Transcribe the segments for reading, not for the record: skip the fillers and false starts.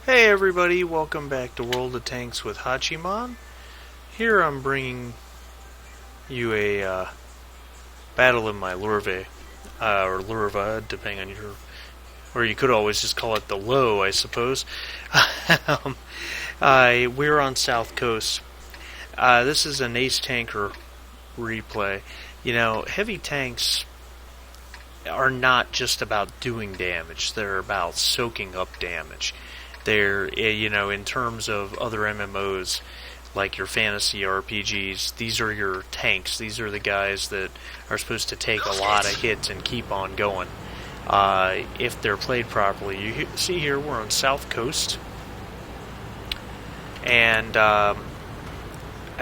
Hey everybody, welcome back to World of Tanks with Hachiman. Here I'm bringing you a battle in my Lurve, or Lurva, depending on your... Or you could always just call it the Lowe, I suppose. um, we're on South Coast. This is an ace tanker replay. You know, heavy tanks are not just about doing damage, they're about soaking up damage. They're, in terms of other MMOs, like your fantasy RPGs, these are your tanks. These are the guys that are supposed to take a lot of hits and keep on going. If they're played properly. You see here, we're on South Coast. And I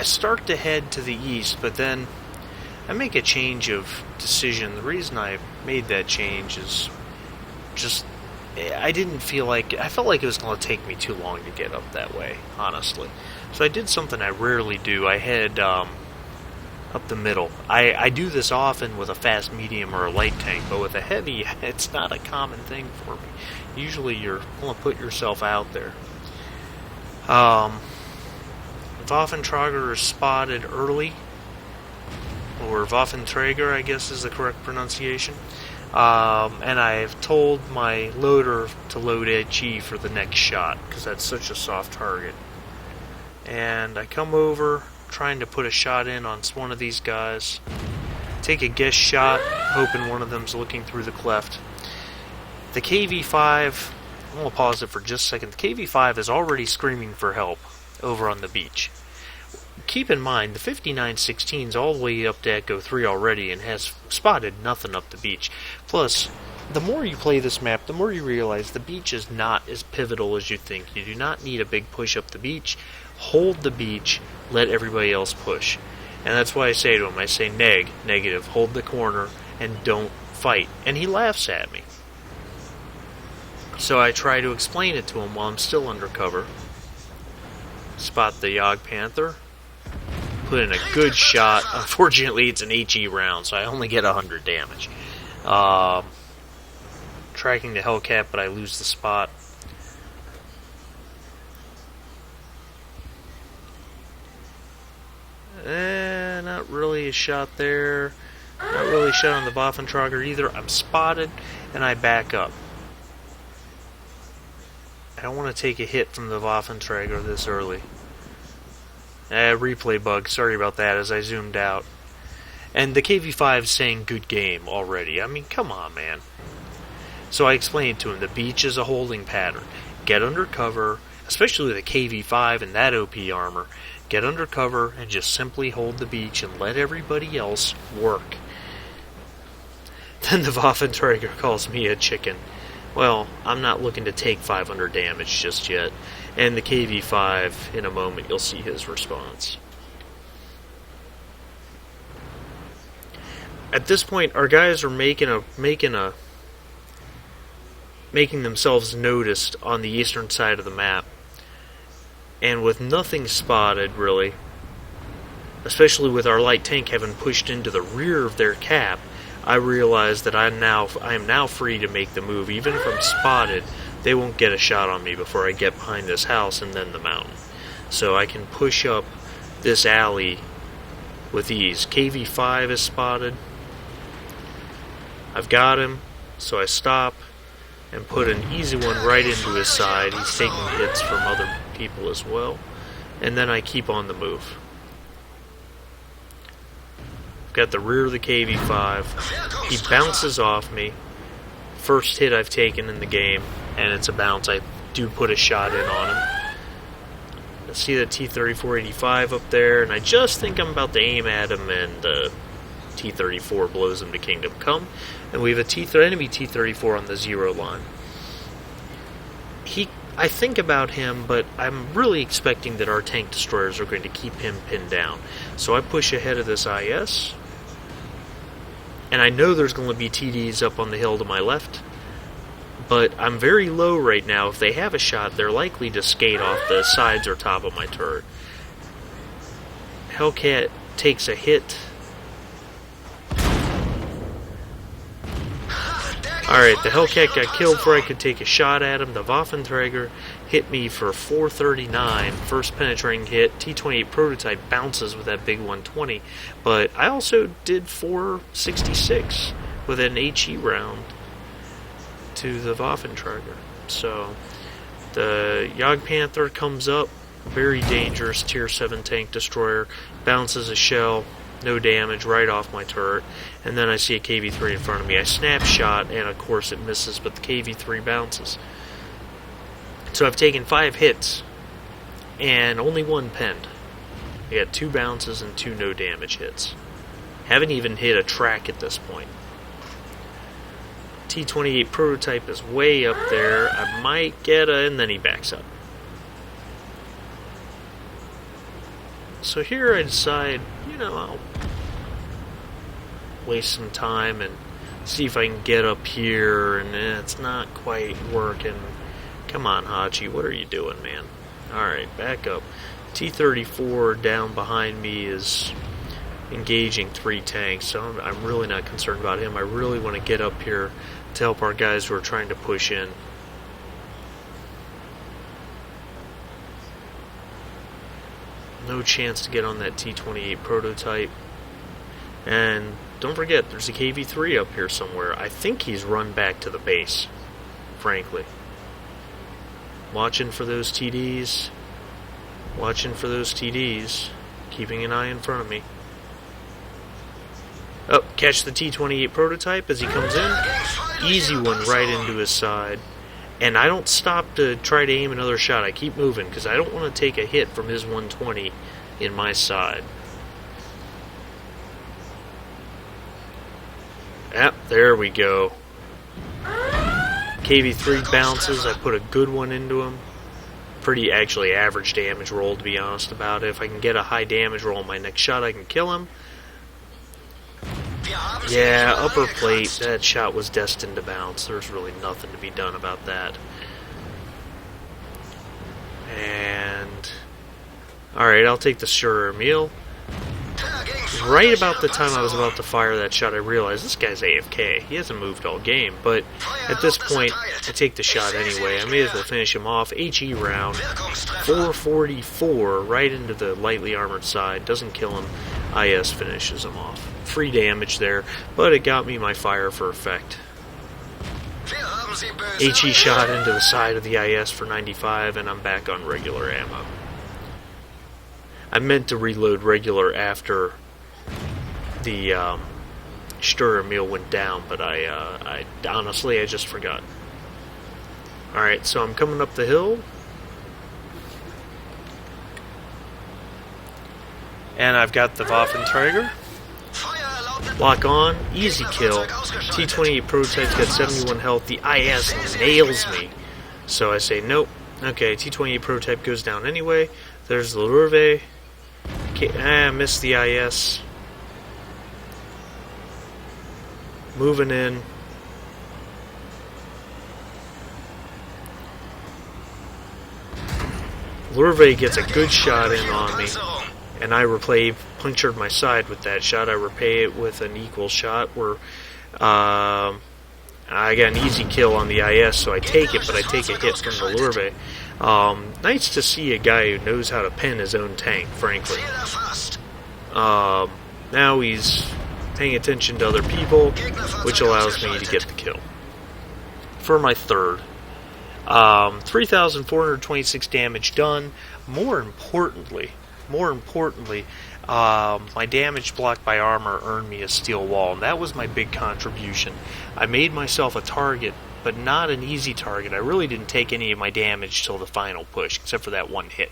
start to head to the east, but then I make a change of decision. The reason I made that change is just... I felt like it was going to take me too long to get up that way, honestly. So I did something I rarely do. I head up the middle. I do this often with a fast, medium, or a light tank, but with a heavy, it's not a common thing for me. Usually you're going to put yourself out there. Waffentrager is spotted early, or Waffenträger, I guess is the correct pronunciation. And I've told my loader to load HE for the next shot, because that's such a soft target. And I come over, trying to put a shot in on one of these guys. Take a guess shot, hoping one of them's looking through the cleft. The KV-5, I'm going to pause it for just a second. The KV-5 is already screaming for help over on the beach. Keep in mind, the 5916's all the way up to Echo 3 already and has spotted nothing up the beach. Plus, the more you play this map, the more you realize the beach is not as pivotal as you think. You do not need a big push up the beach. Hold the beach, let everybody else push. And that's why I say to him, I say negative, hold the corner, and don't fight. And he laughs at me. So I try to explain it to him while I'm still undercover. Spot the Yogg Panther. Put in a good shot. Unfortunately, it's an HE round, so I only get 100 damage. Tracking the Hellcat, but I lose the spot. Not really a shot there. Not really a shot on the Waffentrager either. I'm spotted, and I back up. I don't want to take a hit from the Waffentrager this early. Replay bug, sorry about that, as I zoomed out. And the KV-5 is saying good game already. I mean, come on, man. So I explained to him, the beach is a holding pattern. Get under cover, especially with the KV-5 and that OP armor. Get under cover and just simply hold the beach and let everybody else work. Then the Waffentrager calls me a chicken. Well, I'm not looking to take 500 damage just yet. And the KV-5, in a moment, you'll see his response. At this point, our guys are making themselves noticed on the eastern side of the map. And with nothing spotted, really, especially with our light tank having pushed into the rear of their cap, I realize that I am now free to make the move. Even if I'm spotted, they won't get a shot on me before I get behind this house and then the mountain. So I can push up this alley with ease. KV-5 is spotted. I've got him, so I stop and put an easy one right into his side. He's taking hits from other people as well. And then I keep on the move. Got the rear of the KV-5. He bounces off me. First hit I've taken in the game, and it's a bounce. I do put a shot in on him. I see the T-3485 up there, and I just think I'm about to aim at him, and the T-34 blows him to Kingdom Come. And we have a enemy T-34 on the 0 line. I think about him, but I'm really expecting that our tank destroyers are going to keep him pinned down. So I push ahead of this IS. And I know there's going to be TDs up on the hill to my left. But I'm very low right now. If they have a shot, they're likely to skate off the sides or top of my turret. Hellcat takes a hit. Alright, the Hellcat got killed before I could take a shot at him. The Waffenträger hit me for 439. First penetrating hit. T-28 prototype bounces with that big 120. But I also did 466 with an HE round to the Waffenträger. So, the Jagdpanther comes up. Very dangerous Tier 7 tank destroyer. Bounces a shell. No damage, right off my turret. And then I see a KV-3 in front of me. I snapshot, and of course it misses, but the KV-3 bounces. So I've taken 5 hits, and only 1 penned. I got 2 bounces and 2 no damage hits. Haven't even hit a track at this point. T-28 prototype is way up there. I might get a, and then he backs up. So here I decide, I'll waste some time and see if I can get up here, and it's not quite working. Come on, Hachi, what are you doing, man? Alright, back up. T-34 down behind me is engaging 3 tanks, so I'm really not concerned about him. I really want to get up here to help our guys who are trying to push in. No chance to get on that T-28 prototype. And don't forget, there's a KV-3 up here somewhere. I think he's run back to the base, frankly. Watching for those TDs. Watching for those TDs. Keeping an eye in front of me. Oh, catch the T-28 prototype as he comes in. Easy one right into his side. And I don't stop to try to aim another shot. I keep moving because I don't want to take a hit from his 120 in my side. Yep, there we go. KV-3 bounces. I put a good one into him. Pretty actually average damage roll, to be honest about it. If I can get a high damage roll on my next shot, I can kill him. Yeah, upper plate, that shot was destined to bounce. There's really nothing to be done about that. And alright, I'll take the sure meal. Right about the time I was about to fire that shot, I realized this guy's AFK. He hasn't moved all game, but at this point, I take the shot anyway. I may as well finish him off. HE round, 444, right into the lightly armored side. Doesn't kill him. IS finishes him off. Free damage there, but it got me my fire for effect. HE shot into the side of the IS for 95, and I'm back on regular ammo. I meant to reload regular after the Sturr meal went down, but I honestly, I just forgot. Alright, so I'm coming up the hill. And I've got the Waffenträger. Lock on, easy kill. T-28 prototype's got 71 health. The IS nails me. So I say, nope. Okay, T-28 prototype goes down anyway. There's the Lowe. Okay, missed the IS. Moving in. Lowe gets a good shot in on me. And I punctured my side with that shot. I repay it with an equal shot where I got an easy kill on the IS, so I take it, but I take a hit from the Lowe. Nice to see a guy who knows how to pen his own tank, frankly. Now he's paying attention to other people, which allows me to get the kill. For my third. 3,426 damage done. More importantly, my damage blocked by armor earned me a steel wall, and that was my big contribution. I made myself a target, but not an easy target. I really didn't take any of my damage till the final push, except for that one hit.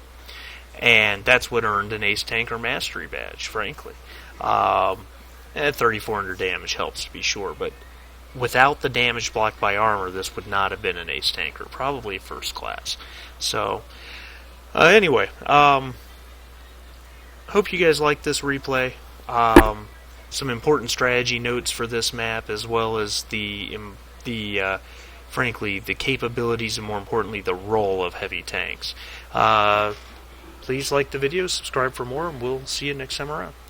And that's what earned an Ace Tanker Mastery Badge, frankly. 3,400 damage helps, to be sure, but without the damage blocked by armor, this would not have been an Ace Tanker. Probably first class. So, anyway, hope you guys like this replay. Some important strategy notes for this map, as well as frankly, the capabilities and, more importantly, the role of heavy tanks. Please like the video, subscribe for more, and we'll see you next time around.